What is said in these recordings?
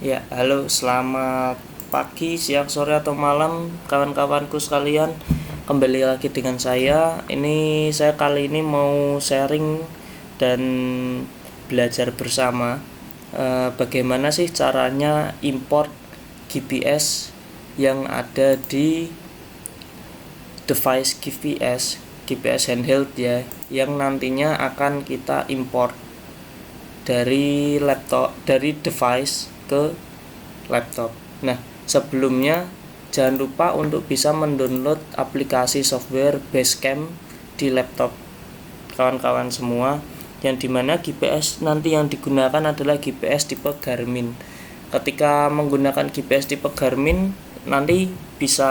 Ya, halo, selamat pagi, siang, sore, atau malam kawan-kawanku sekalian. Kembali lagi dengan saya. Saya kali ini mau sharing dan belajar bersama bagaimana sih caranya import GPS yang ada di device GPS handheld ya, yang nantinya akan kita import dari laptop, dari device ke laptop. Nah, sebelumnya jangan lupa untuk bisa mendownload aplikasi software Basecamp di laptop kawan-kawan semua, yang dimana GPS nanti yang digunakan adalah GPS tipe Garmin. Ketika menggunakan GPS tipe Garmin, nanti bisa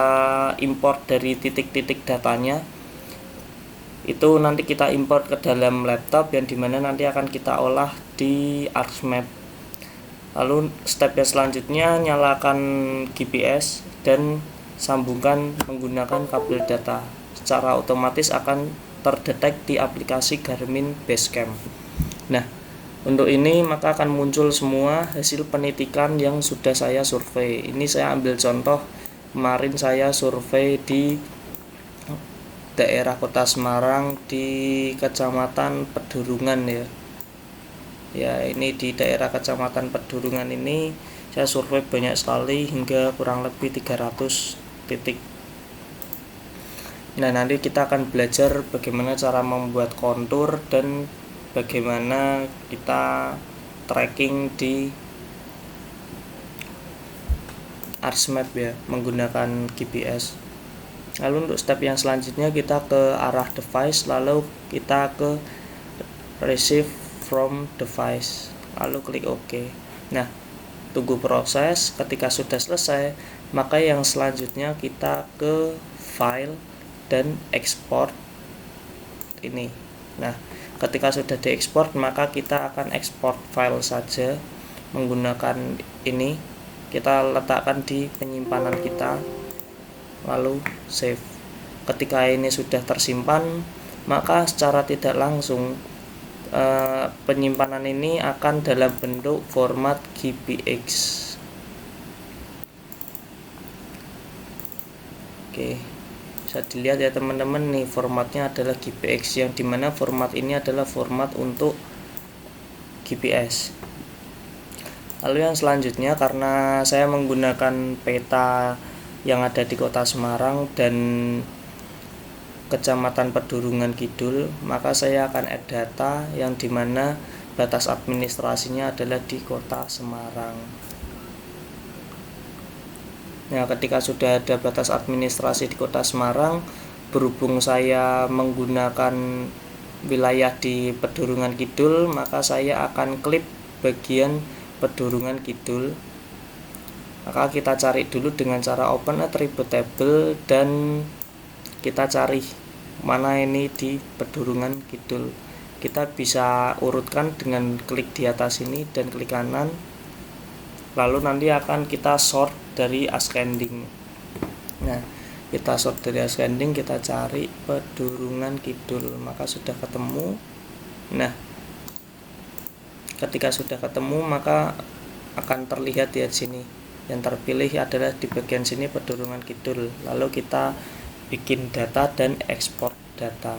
import dari titik-titik datanya. Itu nanti kita import ke dalam laptop, yang dimana nanti akan kita olah di ArchMap. Lalu step yang selanjutnya, nyalakan GPS dan sambungkan menggunakan kabel data. Secara otomatis akan terdetek di aplikasi Garmin Basecamp. Nah, untuk ini maka akan muncul semua hasil penitikan yang sudah saya survei. Ini saya ambil contoh, kemarin saya survei di daerah Kota Semarang di Kecamatan Pedurungan ya. Ya, ini di daerah Kecamatan Pedurungan ini saya survei banyak sekali, hingga kurang lebih 300 titik. Nah, nanti kita akan belajar bagaimana cara membuat kontur dan bagaimana kita tracking di ArchMap ya, menggunakan GPS. Lalu untuk step yang selanjutnya, kita ke arah device, lalu kita ke receive from device, lalu klik OK. Nah, tunggu proses. Ketika sudah selesai, maka yang selanjutnya kita ke file dan export ini. Nah, ketika sudah diekspor, maka kita akan ekspor file saja menggunakan ini. Kita letakkan di penyimpanan kita, lalu save. Ketika ini sudah tersimpan, maka secara tidak langsung penyimpanan ini akan dalam bentuk format GPX. Oke, bisa dilihat ya teman-teman, nih formatnya adalah GPX, yang dimana format ini adalah format untuk GPS. Lalu yang selanjutnya, karena saya menggunakan peta yang ada di Kota Semarang dan Kecamatan Pedurungan Kidul, maka saya akan add data yang dimana batas administrasinya adalah di Kota Semarang. Nah, ketika sudah ada batas administrasi di Kota Semarang, berhubung saya menggunakan wilayah di Pedurungan Kidul, maka saya akan klik bagian Pedurungan Kidul. Maka kita cari dulu dengan cara open attribute table, dan kita cari mana ini di Pedurungan Kidul. Kita bisa urutkan dengan klik di atas ini dan klik kanan, lalu nanti akan kita sort dari ascending. Nah, kita sort dari ascending, kita cari Pedurungan Kidul, maka sudah ketemu. Nah, ketika sudah ketemu, maka akan terlihat di sini. Yang terpilih adalah di bagian sini Pedurungan Kidul. Lalu kita bikin data dan ekspor data,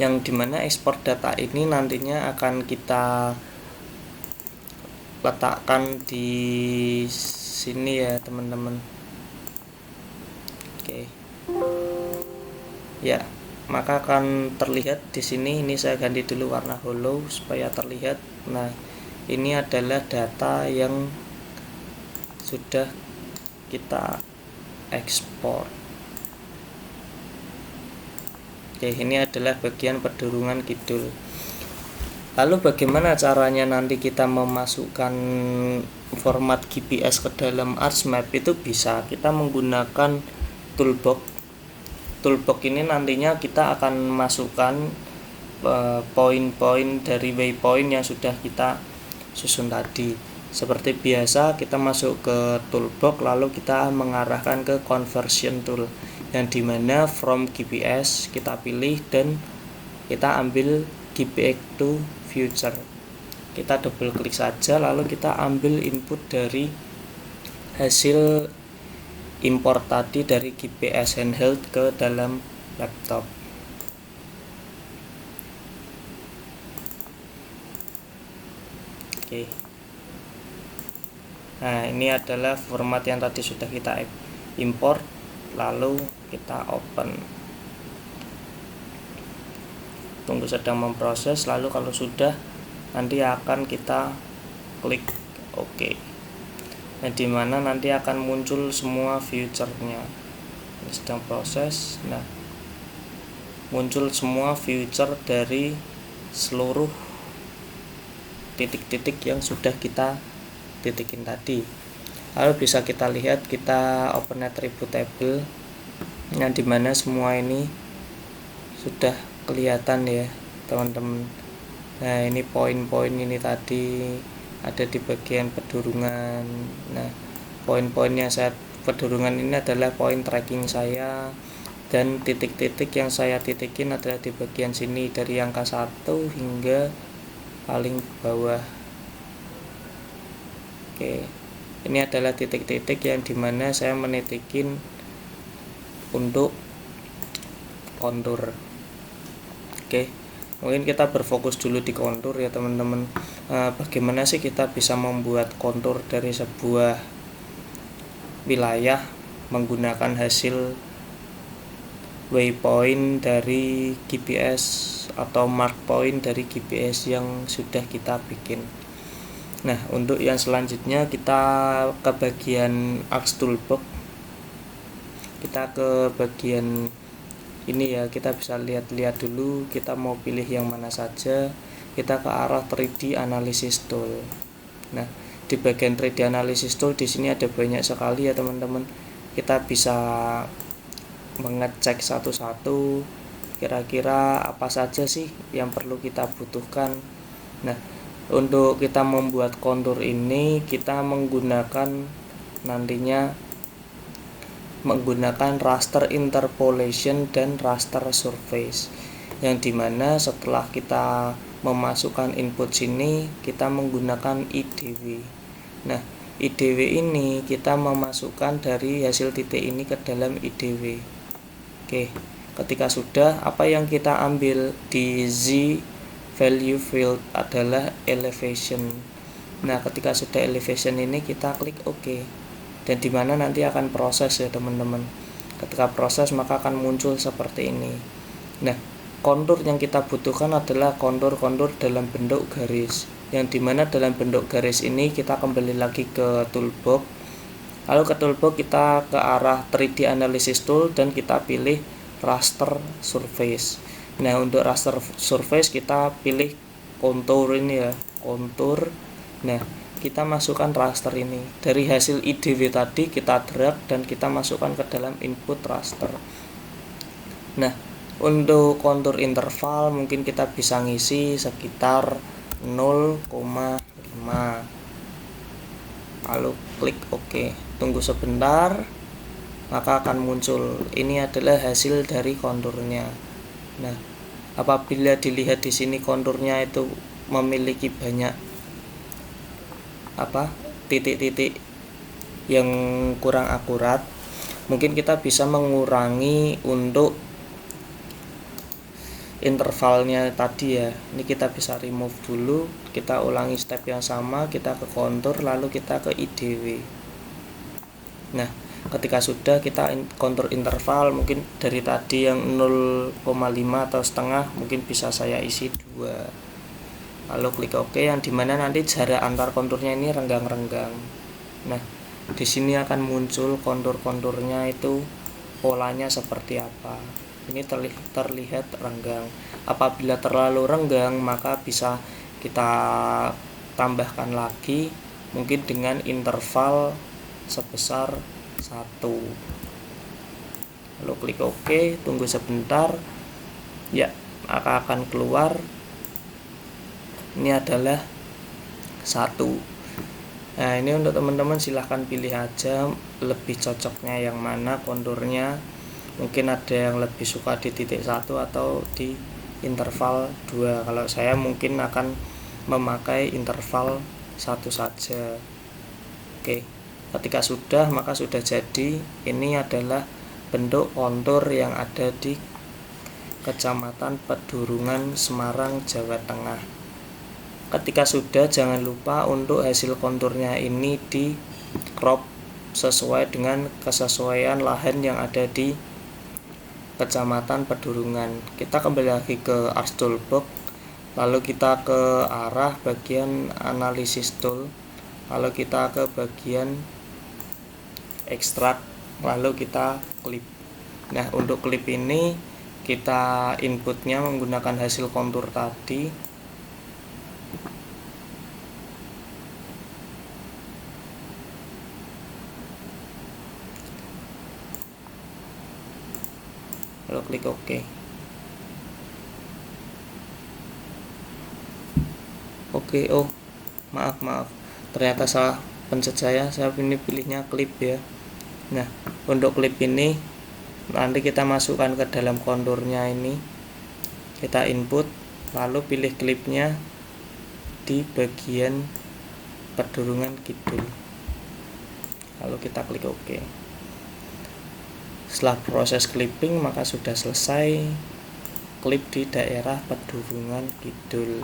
yang dimana ekspor data ini nantinya akan kita letakkan di sini ya teman-teman. Oke. Ya, maka akan terlihat di sini. Ini saya ganti dulu warna hollow supaya terlihat. Nah, ini adalah data yang sudah kita ekspor. Oke, ini adalah bagian Pedurungan Kidul. Lalu bagaimana caranya nanti kita memasukkan format GPS ke dalam ArchMap? Itu bisa kita menggunakan toolbox. Toolbox ini nantinya kita akan masukkan poin-poin dari waypoint yang sudah kita susun tadi. Seperti biasa, kita masuk ke toolbox, lalu kita mengarahkan ke conversion tool, yang dimana from GPS kita pilih dan kita ambil GPS to future. kita double klik saja, lalu kita ambil input dari hasil import tadi dari GPS handheld ke dalam laptop. Oke. Nah, ini adalah format yang tadi sudah kita import, lalu kita open. Tunggu sedang memproses, lalu kalau sudah nanti akan kita klik OK. Nah, dimana nanti akan muncul semua future-nya. Ini sedang proses. Nah, muncul semua future dari seluruh titik-titik yang sudah kita titikin tadi. Lalu bisa kita lihat, kita open attribute table, yang dimana semua ini sudah kelihatan ya teman-teman. Nah, ini poin-poin ini tadi ada di bagian pedurungan. Nah, poin-poin yang saya pedurungan ini adalah poin tracking saya, dan titik-titik yang saya titikin adalah di bagian sini dari angka 1 hingga paling bawah. Oke, ini adalah titik-titik yang dimana saya menitikin untuk kontur. Oke, mungkin kita berfokus dulu di kontur ya teman-teman. Bagaimana sih kita bisa membuat kontur dari sebuah wilayah menggunakan hasil waypoint dari GPS atau mark point dari GPS yang sudah kita bikin. Nah, untuk yang selanjutnya kita ke bagian Axe Toolbox. Kita ke bagian ini ya, kita bisa lihat-lihat dulu kita mau pilih yang mana saja. Kita ke arah 3D Analysis Tool. Nah, di bagian 3D Analysis Tool di sini ada banyak sekali ya teman-teman. Kita bisa mengecek satu-satu kira-kira apa saja sih yang perlu kita butuhkan. Nah, untuk kita membuat kontur ini kita menggunakan raster interpolation dan raster surface, yang dimana setelah kita memasukkan input sini kita menggunakan IDW. Nah, IDW ini kita memasukkan dari hasil titik ini ke dalam IDW. Oke, ketika sudah, apa yang kita ambil di Z value field adalah elevation. Nah, ketika sudah elevation ini kita klik OK, dan dimana nanti akan proses ya teman-teman. Ketika proses maka akan muncul seperti ini. Nah, kontur yang kita butuhkan adalah kontur-kontur dalam bentuk garis, yang dimana dalam bentuk garis ini kita kembali lagi ke toolbox. Lalu ke toolbox kita ke arah 3D Analysis Tool dan kita pilih raster surface. Nah, untuk raster surface kita pilih kontur ini ya, kontur. Nah, kita masukkan raster ini dari hasil IDW tadi, kita drag dan kita masukkan ke dalam input raster. Nah, untuk kontur interval mungkin kita bisa ngisi sekitar 0,5, lalu klik OK. Tunggu sebentar, maka akan muncul ini adalah hasil dari konturnya. Nah, apabila dilihat di sini konturnya itu memiliki banyak titik-titik yang kurang akurat, mungkin kita bisa mengurangi untuk intervalnya tadi ya. Ini kita bisa remove dulu, kita ulangi step yang sama, kita ke kontur lalu kita ke IDW. Nah, ketika sudah, kita kontur interval mungkin dari tadi yang 0,5 atau setengah mungkin bisa saya isi 2, lalu klik OK, yang dimana nanti jarak antar konturnya ini renggang-renggang. Nah, di sini akan muncul kontur-konturnya itu polanya seperti apa. Ini terlihat renggang. Apabila terlalu renggang maka bisa kita tambahkan lagi mungkin dengan interval sebesar 1. Lalu klik OK, tunggu sebentar. Ya, maka akan keluar ini adalah 1. Nah, ini untuk teman-teman silahkan pilih aja lebih cocoknya yang mana konturnya. Mungkin ada yang lebih suka di titik 1 atau di interval 2. Kalau saya mungkin akan memakai interval 1 saja. Oke, ketika sudah, maka sudah jadi. Ini adalah bentuk kontur yang ada di Kecamatan Pedurungan, Semarang, Jawa Tengah. Ketika sudah, jangan lupa untuk hasil konturnya ini di crop sesuai dengan kesesuaian lahan yang ada di Kecamatan Pedurungan. Kita kembali lagi ke Ars Toolbox, lalu kita ke arah bagian analisis tool, lalu kita ke bagian ekstrak, lalu kita klip. Nah, untuk klip ini kita inputnya menggunakan hasil kontur tadi. Lalu klik OK. Oke, oh maaf, ternyata salah pencet saya ini pilihnya klip ya. Nah, untuk klip ini nanti kita masukkan ke dalam konturnya ini, kita input, lalu pilih klipnya di bagian Pedurungan Kidul, lalu kita klik OK. Setelah proses clipping, maka sudah selesai klip di daerah Pedurungan Kidul.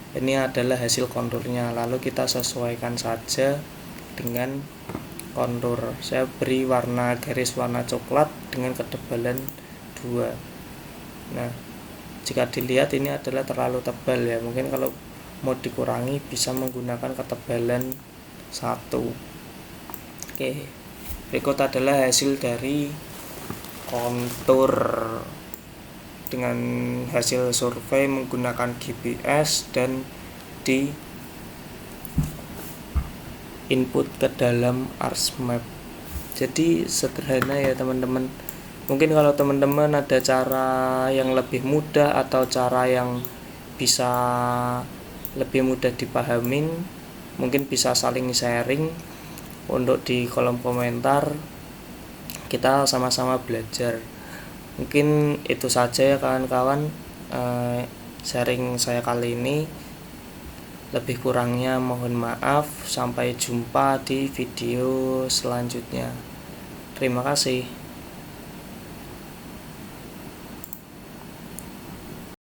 Ini adalah hasil konturnya, lalu kita sesuaikan saja dengan kontur. Saya beri warna garis warna coklat dengan ketebalan 2. Nah, jika dilihat ini adalah terlalu tebal ya, mungkin kalau mau dikurangi bisa menggunakan ketebalan 1. Oke, berikut adalah hasil dari kontur dengan hasil survei menggunakan GPS dan di input ke dalam ArsMap. Jadi sederhana ya teman-teman. Mungkin kalau teman-teman ada cara yang lebih mudah atau cara yang bisa lebih mudah dipahamin, mungkin bisa saling sharing untuk di kolom komentar. Kita sama-sama belajar. Mungkin itu saja ya kawan-kawan, sharing saya kali ini. Lebih kurangnya mohon maaf. Sampai jumpa di video selanjutnya. Terima kasih.